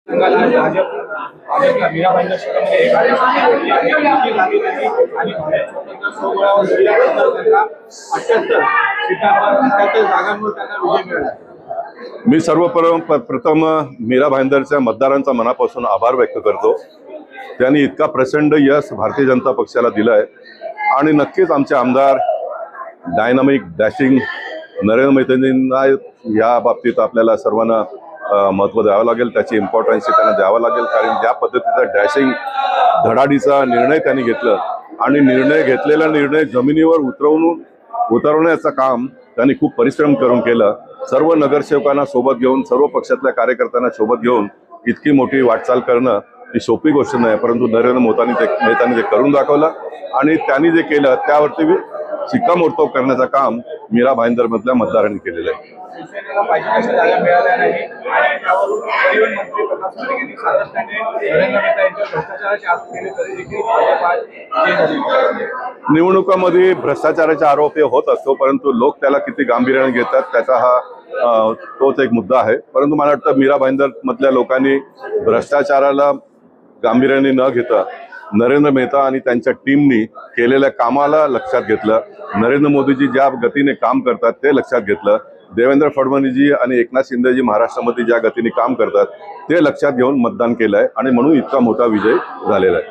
भाजपला मीरा भाईंदर शहरामध्ये एक आणि जागांवर त्यांना विजय मिळाला। मी प्रथम मीरा भाईंदरच्या मतदारांचा मनापासून आभार व्यक्त करतो। त्यांनी इतका प्रचंड यश भारतीय जनता पक्षाला दिलाय आणि नक्कीच आमचे आमदार डायनामिक डॅशिंग नरेंद्र मेहतांना या बाबतीत आपल्याला सर्वांना महत्त्व द्यावं लागेल, त्याची इम्पॉर्टन्स त्यांना द्यावं लागेल। कारण ज्या पद्धतीचा डॅशिंग धडाडीचा निर्णय त्यांनी घेतला आणि घेतलेला निर्णय जमिनीवर उतरवण्याचं काम त्यांनी खूप परिश्रम करून केलं। सर्व नगरसेवकांना सोबत घेऊन, सर्व पक्षातल्या कार्यकर्त्यांना सोबत घेऊन इतकी मोठी वाटचाल करणं ही सोपी गोष्ट नाही, परंतु नरेंद्र मेहतांनी ते करून दाखवलं आणि त्यांनी जे केलं त्यावरती शिक्कामोर्तब करण्याचं काम मीरा भाईंदर मधल्या मतदारांनी केलेलं आहे। शिवसेनेला पाहिजे तशा जागा मिळाल्या नाही आणि त्यावरून परिवहन मंत्री प्रकाश पाटील यांनी सातत्याने नरेंद्र मेहता यांच्या भ्रष्टाचाराचे आरोप केले तरी देखील भाजप विजय झाले। निवडणुकांमध्ये भ्रष्टाचाराचे आरोप हे होत असतो, परंतु लोक त्याला किती गांभीर्याने घेतात त्याचा हा तोच एक मुद्दा आहे। परंतु मला वाटतं मीरा भाईंदर मधल्या लोकांनी भ्रष्टाचाराला गांभीर्याने न घेता नरेंद्र मेहता आणि त्यांच्या टीमनी केलेल्या कामाला लक्षात घेतलं। नरेंद्र मोदीजी ज्या गतीने काम करतात ते लक्षात घेतलं। देवेंद्र फडणवीसजी आणि एकनाथ शिंदेजी महाराष्ट्रामध्ये ज्या गतीने काम करतात ते लक्षात घेऊन मतदान केलंय आणि म्हणून इतका मोठा विजय झालेला आहे।